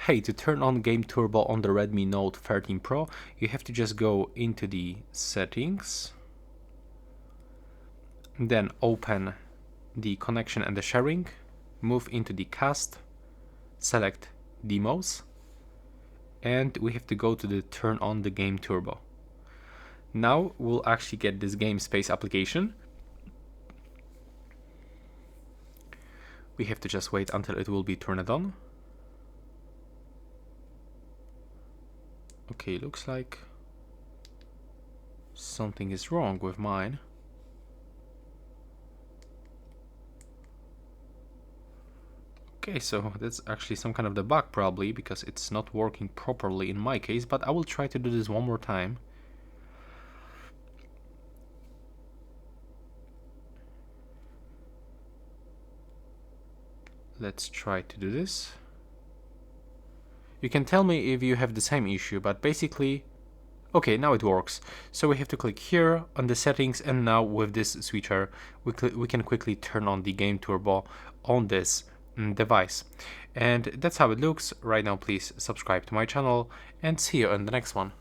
Hey, to turn on Game Turbo on the Redmi Note 13 Pro, you have to just go into the settings, then open the connection and the sharing, move into the cast, select demos, and we have to go to the turn on the Game Turbo. Now we'll actually get this Game Space application. We have to just wait until it will be turned on. Okay, looks like something is wrong with mine. Okay, so that's actually some kind of the bug probably, because it's not working properly in my case, but I will try to do this one more time. Let's try to do this. You can tell me if you have the same issue, but basically, okay, now it works. So we have to click here on the settings, and now with this switcher, we can quickly turn on the Game Turbo on this device. And that's how it looks. Right now, please subscribe to my channel and see you in the next one.